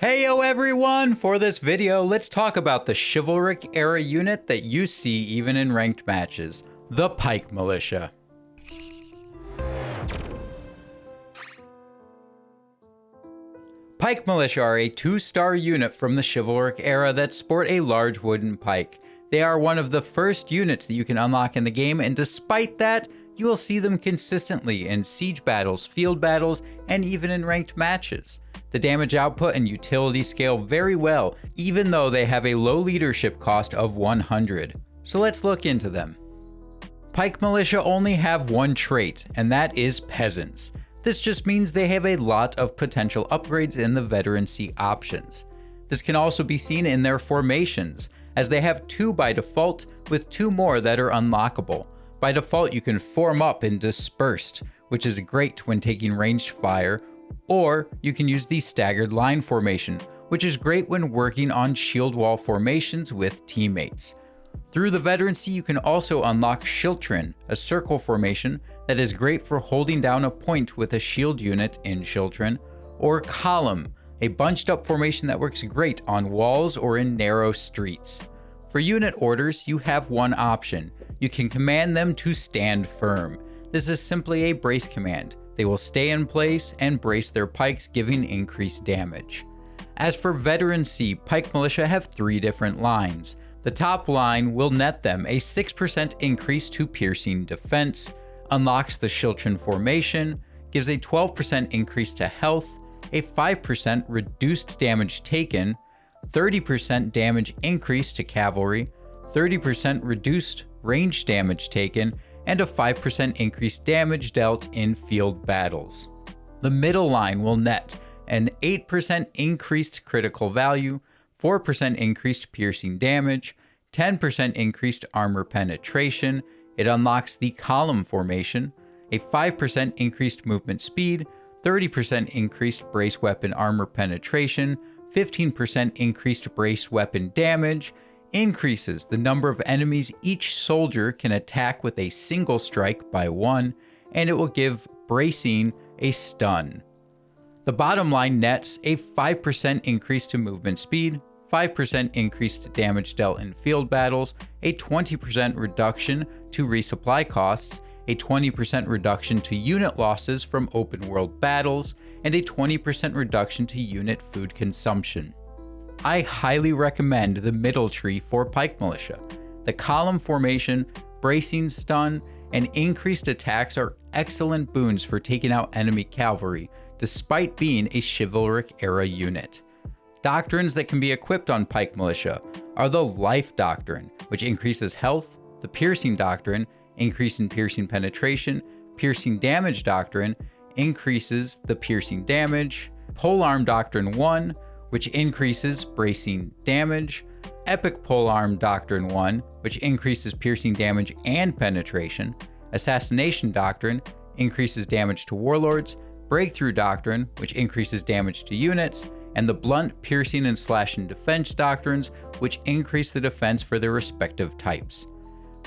Heyo everyone! For this video, let's talk about the Chivalric era unit that you see even in ranked matches, the Pike Militia. Pike Militia are a 2-star unit from the Chivalric era that sport a large wooden pike. They are one of the first units that you can unlock in the game, and despite that, you will see them consistently in siege battles, field battles, and even in ranked matches. The damage output and utility scale very well, even though they have a low leadership cost of 100. So let's look into them. Pike Militia only have one trait, and that is Peasants. This just means they have a lot of potential upgrades in the Veterancy options. This can also be seen in their formations, as they have 2 by default, with 2 more that are unlockable. By default, you can form up in Dispersed, which is great when taking ranged fire, or you can use the Staggered Line formation, which is great when working on shield wall formations with teammates. Through the Veterancy, you can also unlock Chiltron, a circle formation that is great for holding down a point with a shield unit in Chiltron, or Column, a bunched up formation that works great on walls or in narrow streets. For unit orders, you have one option. You can command them to stand firm. This is simply a brace command. They will stay in place and brace their pikes, giving increased damage. As for Veterancy, Pike Militia have 3 different lines. The top line will net them a 6% increase to piercing defense, unlocks the Chiltron formation, gives a 12% increase to health, a 5% reduced damage taken, 30% damage increase to cavalry, 30% reduced range damage taken, and a 5% increased damage dealt in field battles. The middle line will net an 8% increased critical value, 4% increased piercing damage, 10% increased armor penetration. It unlocks the Column formation, a 5% increased movement speed, 30% increased brace weapon armor penetration, 15% increased brace weapon damage, increases the number of enemies each soldier can attack with a single strike by 1, and it will give bracing a stun. The bottom line nets a 5% increase to movement speed, 5% increased damage dealt in field battles, a 20% reduction to resupply costs, a 20% reduction to unit losses from open world battles, and a 20% reduction to unit food consumption. I highly recommend the middle tree for Pike Militia. The Column formation, bracing stun, and increased attacks are excellent boons for taking out enemy cavalry, despite being a Chivalric era unit. Doctrines that can be equipped on Pike Militia are the Life Doctrine, which increases health, the Piercing Doctrine, increase in piercing penetration, Piercing Damage Doctrine, increases the piercing damage, Polearm Doctrine 1, which increases bracing damage, Epic Polearm Doctrine 1, which increases piercing damage and penetration, Assassination Doctrine, increases damage to warlords, Breakthrough Doctrine, which increases damage to units, and the Blunt, Piercing, and Slashing Defense Doctrines, which increase the defense for their respective types.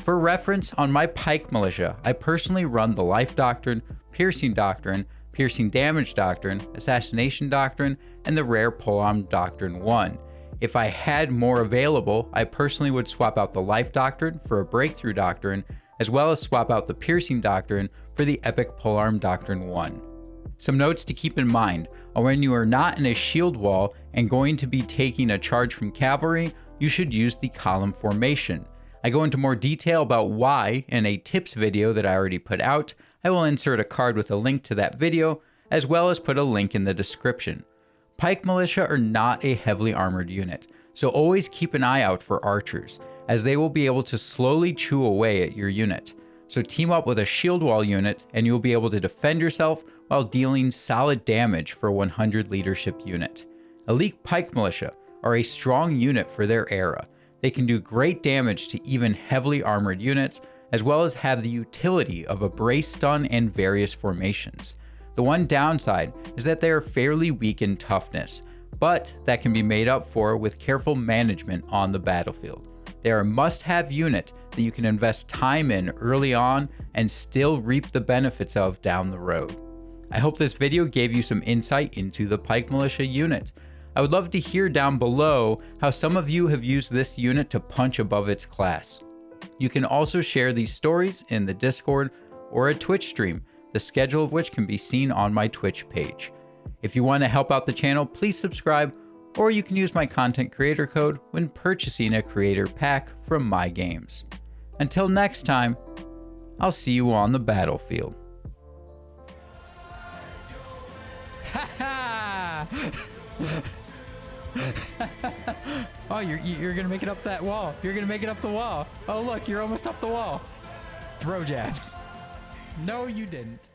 For reference, on my Pike Militia, I personally run the Life Doctrine, Piercing Doctrine, Piercing Damage Doctrine, Assassination Doctrine, and the Rare Polearm Doctrine 1. If I had more available, I personally would swap out the Life Doctrine for a Breakthrough Doctrine, as well as swap out the Piercing Doctrine for the Epic Polearm Doctrine 1. Some notes to keep in mind are when you are not in a shield wall and going to be taking a charge from cavalry, you should use the Column formation. I go into more detail about why in a tips video that I already put out. I will insert a card with a link to that video, as well as put a link in the description. Pike Militia are not a heavily armored unit, so always keep an eye out for archers, as they will be able to slowly chew away at your unit. So team up with a shield wall unit and you'll be able to defend yourself while dealing solid damage for a 100 leadership unit. Elite Pike Militia are a strong unit for their era. They can do great damage to even heavily armored units, as well as have the utility of a brace stun and various formations. The one downside is that they are fairly weak in toughness, but that can be made up for with careful management on the battlefield. They are a must-have unit that you can invest time in early on and still reap the benefits of down the road. I hope this video gave you some insight into the Pike Militia unit. I would love to hear down below how some of you have used this unit to punch above its class. You can also share these stories in the Discord or a Twitch stream, the schedule of which can be seen on my Twitch page. If you want to help out the channel, please subscribe, or you can use my content creator code when purchasing a creator pack from my games. Until next time, I'll see you on the battlefield. Ha ha! Oh, you're gonna make it up that wall. You're gonna make it up the wall. Oh look, you're almost up the wall. Throw jabs. No, you didn't.